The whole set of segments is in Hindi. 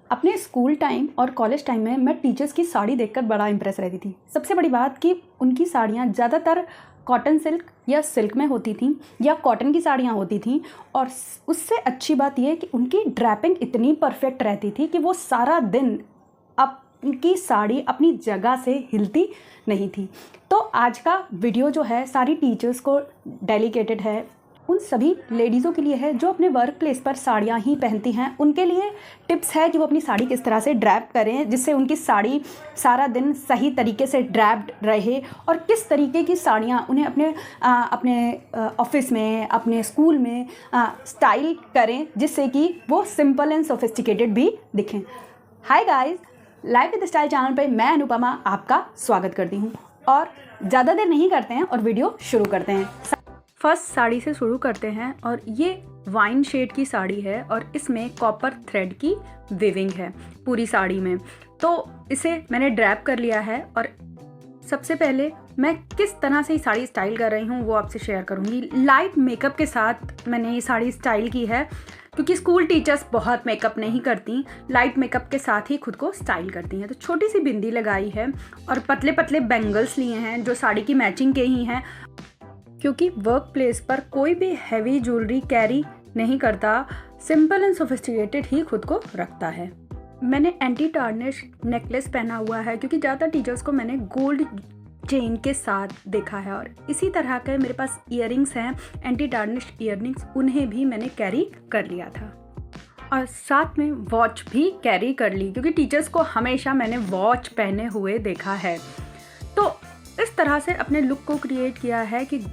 अपने स्कूल टाइम और कॉलेज टाइम में मैं टीचर्स की साड़ी देखकर बड़ा इम्प्रेस रहती थी। सबसे बड़ी बात कि उनकी साड़ियाँ ज़्यादातर कॉटन सिल्क या सिल्क में होती थी या कॉटन की साड़ियाँ होती थी। और उससे अच्छी बात यह कि उनकी ड्रैपिंग इतनी परफेक्ट रहती थी कि वो सारा दिन उनकी साड़ी अपनी जगह से हिलती नहीं थी। तो आज का वीडियो जो है सारी टीचर्स को डेडिकेटेड है, उन सभी लेडीज़ों के लिए है जो अपने वर्क प्लेस पर साड़ियाँ ही पहनती हैं। उनके लिए टिप्स है कि वो अपनी साड़ी किस तरह से ड्रैप करें जिससे उनकी साड़ी सारा दिन सही तरीके से ड्रैप्ड रहे, और किस तरीके की साड़ियाँ उन्हें अपने ऑफिस में, अपने स्कूल में स्टाइल करें जिससे कि वो सिंपल एंड सोफिस्टिकेटेड भी दिखें। Hi guys, life with style channel पे मैं अनुपमा आपका स्वागत करती हूँ और ज़्यादा देर नहीं करते हैं और वीडियो शुरू करते हैं। फर्स्ट साड़ी से शुरू करते हैं और ये वाइन शेड की साड़ी है और इसमें कॉपर थ्रेड की वीविंग है पूरी साड़ी में। तो इसे मैंने ड्रैप कर लिया है और सबसे पहले मैं किस तरह से ये साड़ी स्टाइल कर रही हूँ वो आपसे शेयर करूँगी। लाइट मेकअप के साथ मैंने ये साड़ी स्टाइल की है क्योंकि स्कूल टीचर्स बहुत मेकअप नहीं करती, लाइट मेकअप के साथ ही खुद को स्टाइल करती हैं। तो छोटी सी बिंदी लगाई है और पतले पतले बैंगल्स लिए हैं जो साड़ी की मैचिंग के ही हैं, क्योंकि वर्क प्लेस पर कोई भी हैवी ज्वेलरी कैरी नहीं करता, सिंपल एंड सोफिस्टिकेटेड ही खुद को रखता है। मैंने एंटी टार्निश नेकलेस पहना हुआ है क्योंकि ज़्यादातर टीचर्स को मैंने गोल्ड चेन के साथ देखा है, और इसी तरह के मेरे पास ईयरिंग्स हैं, एंटी टार्निश ईयरिंग्स, उन्हें भी मैंने कैरी कर लिया था। और साथ में वॉच भी कैरी कर ली क्योंकि टीचर्स को हमेशा मैंने वॉच पहने हुए देखा है। तो इस तरह से अपने लुक को क्रिएट किया है कि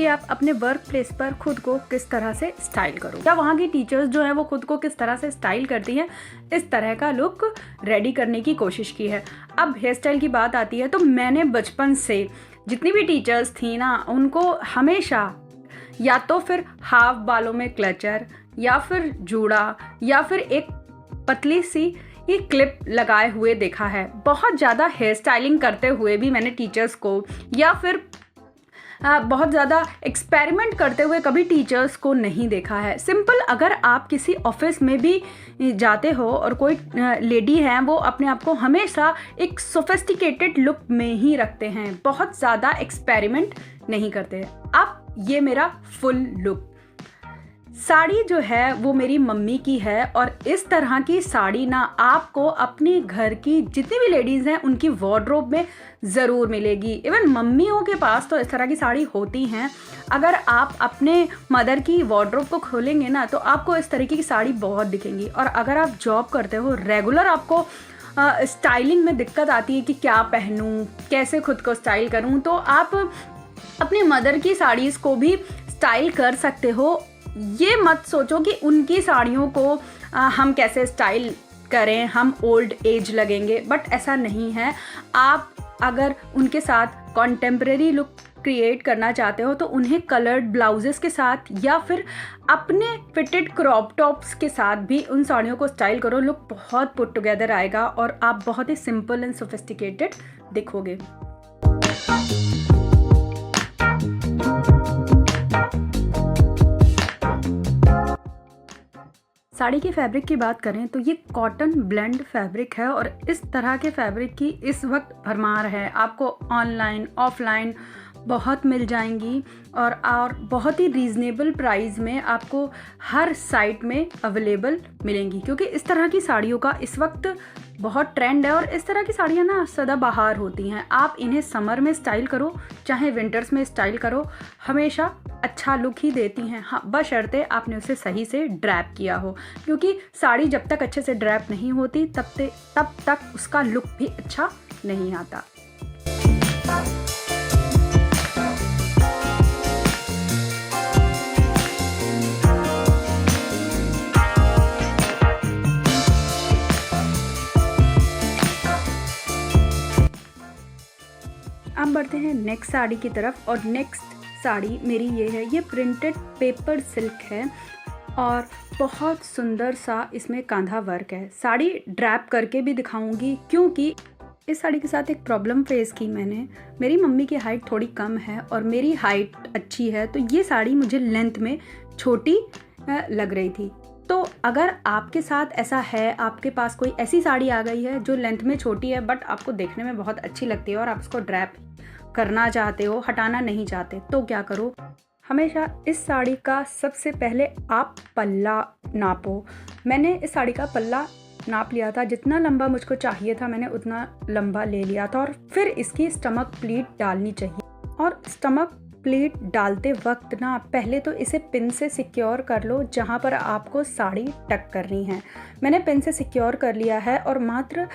आप अपने वर्क प्लेस पर खुद को किस तरह से स्टाइल करो, या वहाँ की टीचर्स जो हैं वो खुद को किस तरह से स्टाइल करती हैं, इस तरह का लुक रेडी करने की कोशिश की है। अब हेयर स्टाइल की बात आती है तो मैंने बचपन से जितनी भी टीचर्स थी ना, उनको हमेशा या तो फिर हाफ बालों में क्लचर या फिर जूड़ा या फिर एक पतली सी ये क्लिप लगाए हुए देखा है। बहुत ज़्यादा हेयर स्टाइलिंग करते हुए भी मैंने टीचर्स को, या फिर बहुत ज़्यादा एक्सपेरिमेंट करते हुए कभी टीचर्स को नहीं देखा है। सिंपल, अगर आप किसी ऑफिस में भी जाते हो और कोई लेडी हैं वो अपने आप को हमेशा एक सोफिस्टिकेटेड लुक में ही रखते हैं, बहुत ज़्यादा एक्सपेरिमेंट नहीं करते। अब ये मेरा फुल लुक साड़ी जो है वो मेरी मम्मी की है, और इस तरह की साड़ी ना आपको अपने घर की जितनी भी लेडीज़ हैं उनकी वार्डरोब में ज़रूर मिलेगी। इवन मम्मियों के पास तो इस तरह की साड़ी होती हैं। अगर आप अपने मदर की वार्डरोब को खोलेंगे ना तो आपको इस तरीके की साड़ी बहुत दिखेंगी। और अगर आप जॉब करते हो, रेगुलर आपको स्टाइलिंग में दिक्कत आती है कि क्या पहनूँ, कैसे खुद को स्टाइल करूँ, तो आप अपने मदर की साड़ीज़ को भी स्टाइल कर सकते हो। ये मत सोचो कि उनकी साड़ियों को हम कैसे स्टाइल करें, हम ओल्ड एज लगेंगे, बट ऐसा नहीं है। आप अगर उनके साथ कॉन्टेम्प्रेरी लुक क्रिएट करना चाहते हो तो उन्हें कलर्ड ब्लाउजेस के साथ या फिर अपने फिटेड क्रॉप टॉप्स के साथ भी उन साड़ियों को स्टाइल करो। लुक बहुत पुट टुगेदर आएगा और आप बहुत ही सिंपल एंड सोफिस्टिकेटेड दिखोगे। साड़ी के फैब्रिक की बात करें तो ये कॉटन ब्लेंड फैब्रिक है और इस तरह के फैब्रिक की इस वक्त भरमार है। आपको ऑनलाइन ऑफलाइन बहुत मिल जाएंगी और बहुत ही रीज़नेबल प्राइस में आपको हर साइट में अवेलेबल मिलेंगी, क्योंकि इस तरह की साड़ियों का इस वक्त बहुत ट्रेंड है। और इस तरह की साड़ियाँ ना सदाबहार होती हैं। आप इन्हें समर में स्टाइल करो चाहे विंटर्स में स्टाइल करो, हमेशा अच्छा लुक ही देती हैं। हाँ, बशर्ते आपने उसे सही से ड्रैप किया हो, क्योंकि साड़ी जब तक अच्छे से ड्रैप नहीं होती तब तक उसका लुक भी अच्छा नहीं आता। अब बढ़ते हैं नेक्स्ट साड़ी की तरफ, और नेक्स्ट साड़ी मेरी ये है। ये प्रिंटेड पेपर सिल्क है और बहुत सुंदर सा इसमें कांधा वर्क है। साड़ी ड्रैप करके भी दिखाऊंगी क्योंकि इस साड़ी के साथ एक प्रॉब्लम फेस की मैंने। मेरी मम्मी की हाइट थोड़ी कम है और मेरी हाइट अच्छी है, तो ये साड़ी मुझे लेंथ में छोटी लग रही थी। तो अगर आपके साथ ऐसा है, आपके पास कोई ऐसी साड़ी आ गई है जो लेंथ में छोटी है बट आपको देखने में बहुत अच्छी लगती है और आप इसको ड्रैप करना चाहते हो, हटाना नहीं चाहते, तो क्या करो? हमेशा इस साड़ी का सबसे पहले आप पल्ला नापो। मैंने इस साड़ी का पल्ला नाप लिया था, जितना लंबा मुझको चाहिए था मैंने उतना लंबा ले लिया था। और फिर इसकी स्टमक प्लीट डालनी चाहिए, और स्टमक प्लीट डालते वक्त ना पहले तो इसे पिन से सिक्योर कर लो जहाँ पर आपको साड़ी टक करनी है। मैंने पिन से सिक्योर कर लिया है और मात्र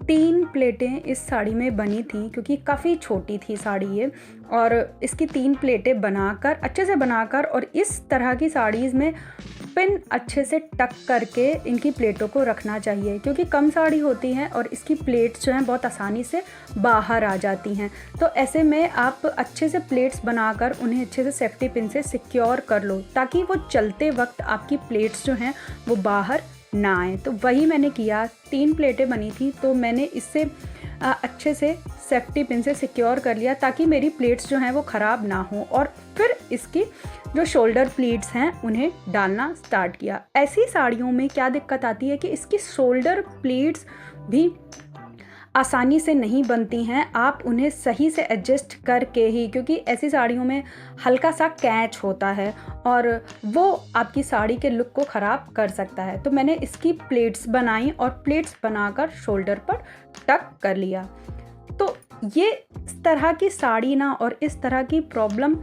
3 प्लेटें इस साड़ी में बनी थी, क्योंकि काफ़ी छोटी थी साड़ी ये। और इसकी 3 प्लेटें बनाकर, अच्छे से बनाकर, और इस तरह की साड़ीज़ में पिन अच्छे से टक करके इनकी प्लेटों को रखना चाहिए, क्योंकि कम साड़ी होती हैं और इसकी प्लेट्स जो हैं बहुत आसानी से बाहर आ जाती हैं। तो ऐसे में आप अच्छे से प्लेट्स बनाकर उन्हें अच्छे से सेफ्टी पिन से सिक्योर कर लो, ताकि वो चलते वक्त आपकी प्लेट्स जो हैं वो बाहर ना आए। तो वही मैंने किया। 3 प्लेटें बनी थी तो मैंने इससे अच्छे से सेफ्टी पिन से सिक्योर कर लिया, ताकि मेरी प्लेट्स जो हैं वो ख़राब ना हो। और फिर इसकी जो शोल्डर प्लीट्स हैं उन्हें डालना स्टार्ट किया। ऐसी साड़ियों में क्या दिक्कत आती है कि इसकी शोल्डर प्लीट्स भी आसानी से नहीं बनती हैं। आप उन्हें सही से एडजस्ट करके ही, क्योंकि ऐसी साड़ियों में हल्का सा कैच होता है और वो आपकी साड़ी के लुक को ख़राब कर सकता है। तो मैंने इसकी प्लेट्स बनाई और प्लेट्स बनाकर शोल्डर पर टक कर लिया। तो ये इस तरह की साड़ी ना, और इस तरह की प्रॉब्लम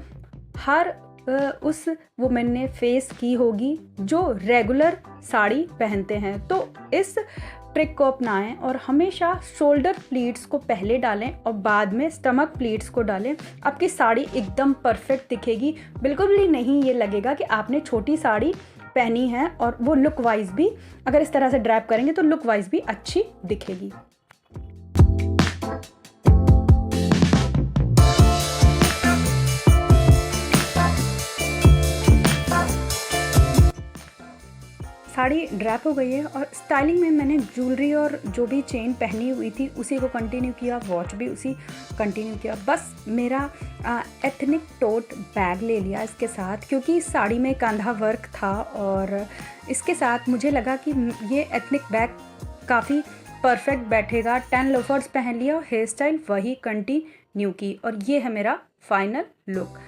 हर उस वुमेन ने फेस की होगी जो रेगुलर साड़ी पहनते हैं। तो इस ट्रिक को अपनाएं और हमेशा शोल्डर प्लीट्स को पहले डालें और बाद में स्टमक प्लीट्स को डालें। आपकी साड़ी एकदम परफेक्ट दिखेगी। बिल्कुल भी नहीं ये लगेगा कि आपने छोटी साड़ी पहनी है, और वो लुक वाइज भी, अगर इस तरह से ड्रैप करेंगे तो लुक वाइज भी अच्छी दिखेगी। साड़ी ड्रैप हो गई है और स्टाइलिंग में मैंने ज्वेलरी और जो भी चेन पहनी हुई थी उसी को कंटिन्यू किया, वॉच भी उसी कंटिन्यू किया। बस मेरा एथनिक टोट बैग ले लिया इसके साथ, क्योंकि इस साड़ी में कंधा वर्क था और इसके साथ मुझे लगा कि ये एथनिक बैग काफ़ी परफेक्ट बैठेगा। 10 लोफर्स पहन लिया और हेयर स्टाइल वही कंटिन्यू की, और ये है मेरा फाइनल लुक।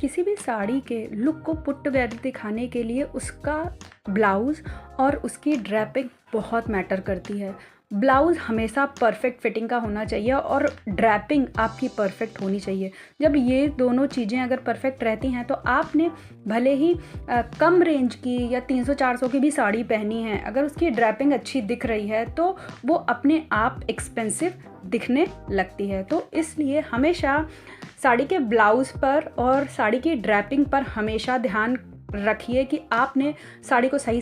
किसी भी साड़ी के लुक को पुट टुगेदर दिखाने के लिए उसका ब्लाउज़ और उसकी ड्रैपिंग बहुत मैटर करती है। ब्लाउज़ हमेशा परफेक्ट फिटिंग का होना चाहिए और ड्रैपिंग आपकी परफेक्ट होनी चाहिए। जब ये दोनों चीज़ें अगर परफेक्ट रहती हैं तो आपने भले ही कम रेंज की या 300-400 की भी साड़ी पहनी है, अगर उसकी ड्रैपिंग अच्छी दिख रही है तो वो अपने आप एक्सपेंसिव दिखने लगती है। तो इसलिए हमेशा साड़ी के ब्लाउज़ पर और साड़ी की ड्रैपिंग पर हमेशा ध्यान रखिए कि आपने साड़ी को सही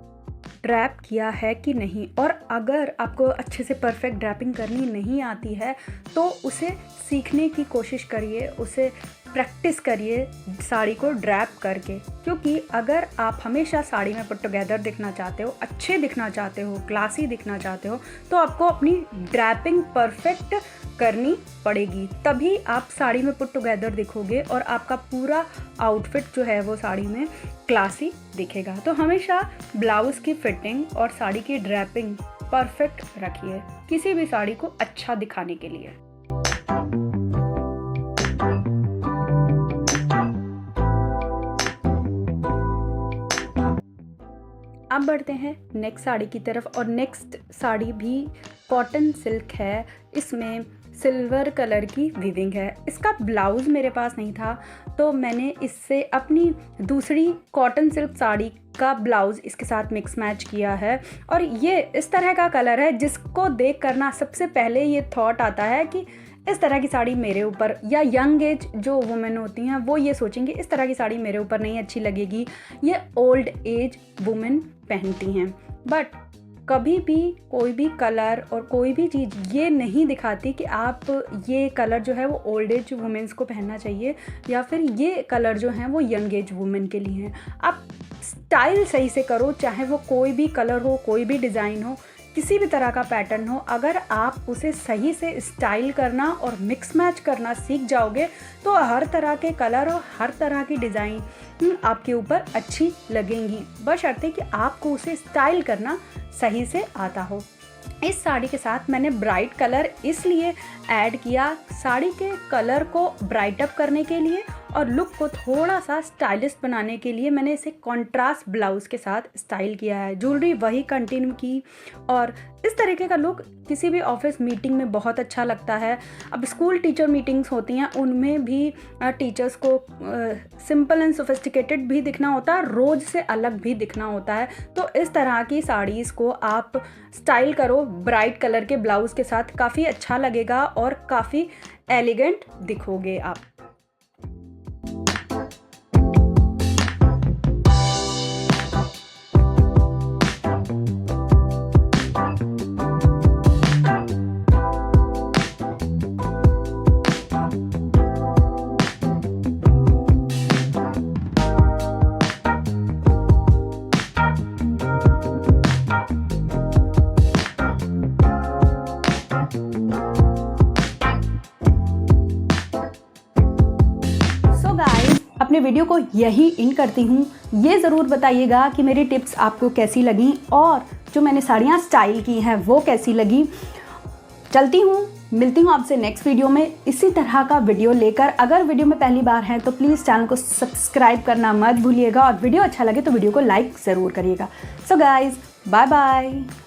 ड्रैप किया है कि नहीं। और अगर आपको अच्छे से परफेक्ट ड्रैपिंग करनी नहीं आती है तो उसे सीखने की कोशिश करिए, उसे प्रैक्टिस करिए साड़ी को ड्रैप करके। क्योंकि अगर आप हमेशा साड़ी में पुट टुगेदर दिखना चाहते हो, अच्छे दिखना चाहते हो, क्लासी दिखना चाहते हो, तो आपको अपनी ड्रैपिंग परफेक्ट करनी पड़ेगी। तभी आप साड़ी में पुट टुगेदर दिखोगे और आपका पूरा आउटफिट जो है वो साड़ी में क्लासी दिखेगा। तो हमेशा ब्लाउज़ की फिटिंग और साड़ी की ड्रैपिंग परफेक्ट रखिए किसी भी साड़ी को अच्छा दिखाने के लिए। अब बढ़ते हैं नेक्स्ट साड़ी की तरफ, और नेक्स्ट साड़ी भी कॉटन सिल्क है। इसमें सिल्वर कलर की वीविंग है। इसका ब्लाउज़ मेरे पास नहीं था तो मैंने इससे अपनी दूसरी कॉटन सिल्क साड़ी का ब्लाउज़ इसके साथ मिक्स मैच किया है। और ये इस तरह का कलर है जिसको देख कर ना सबसे पहले ये थॉट आता है कि इस तरह की साड़ी मेरे ऊपर, या यंग एज जो वुमेन होती हैं वो ये सोचेंगे इस तरह की साड़ी मेरे ऊपर नहीं अच्छी लगेगी, ये ओल्ड एज वुमेन पहनती हैं। बट कभी भी कोई भी कलर और कोई भी चीज़ ये नहीं दिखाती कि आप ये कलर जो है वो ओल्ड एज वुमेन्स को पहनना चाहिए या फिर ये कलर जो हैं वो यंग एज वुमेन के लिए हैं। आप स्टाइल सही से करो, चाहे वो कोई भी कलर हो, कोई भी डिज़ाइन हो, किसी भी तरह का पैटर्न हो, अगर आप उसे सही से स्टाइल करना और मिक्स मैच करना सीख जाओगे तो हर तरह के कलर और हर तरह की डिज़ाइन आपके ऊपर अच्छी लगेंगी, बशर्ते कि आपको उसे स्टाइल करना सही से आता हो। इस साड़ी के साथ मैंने ब्राइट कलर इसलिए ऐड किया, साड़ी के कलर को ब्राइट अप करने के लिए और लुक को थोड़ा सा स्टाइलिश बनाने के लिए मैंने इसे कॉन्ट्रास्ट ब्लाउज़ के साथ स्टाइल किया है। ज्वेलरी वही कंटिन्यू की और इस तरीके का लुक किसी भी ऑफिस मीटिंग में बहुत अच्छा लगता है। अब स्कूल टीचर मीटिंग्स होती हैं, उनमें भी टीचर्स को सिंपल एंड सोफिस्टिकेटेड भी दिखना होता है, रोज़ से अलग भी दिखना होता है। तो इस तरह की साड़ीज़ को आप स्टाइल करो ब्राइट कलर के ब्लाउज़ के साथ, काफ़ी अच्छा लगेगा और काफ़ी एलिगेंट दिखोगे आप। अपने वीडियो को यही एंड करती हूँ। ये ज़रूर बताइएगा कि मेरी टिप्स आपको कैसी लगी और जो मैंने साड़ियाँ स्टाइल की हैं वो कैसी लगी। चलती हूँ, मिलती हूँ आपसे नेक्स्ट वीडियो में इसी तरह का वीडियो लेकर। अगर वीडियो में पहली बार हैं तो प्लीज़ चैनल को सब्सक्राइब करना मत भूलिएगा और वीडियो अच्छा लगे तो वीडियो को लाइक ज़रूर करिएगा। So guys, bye bye.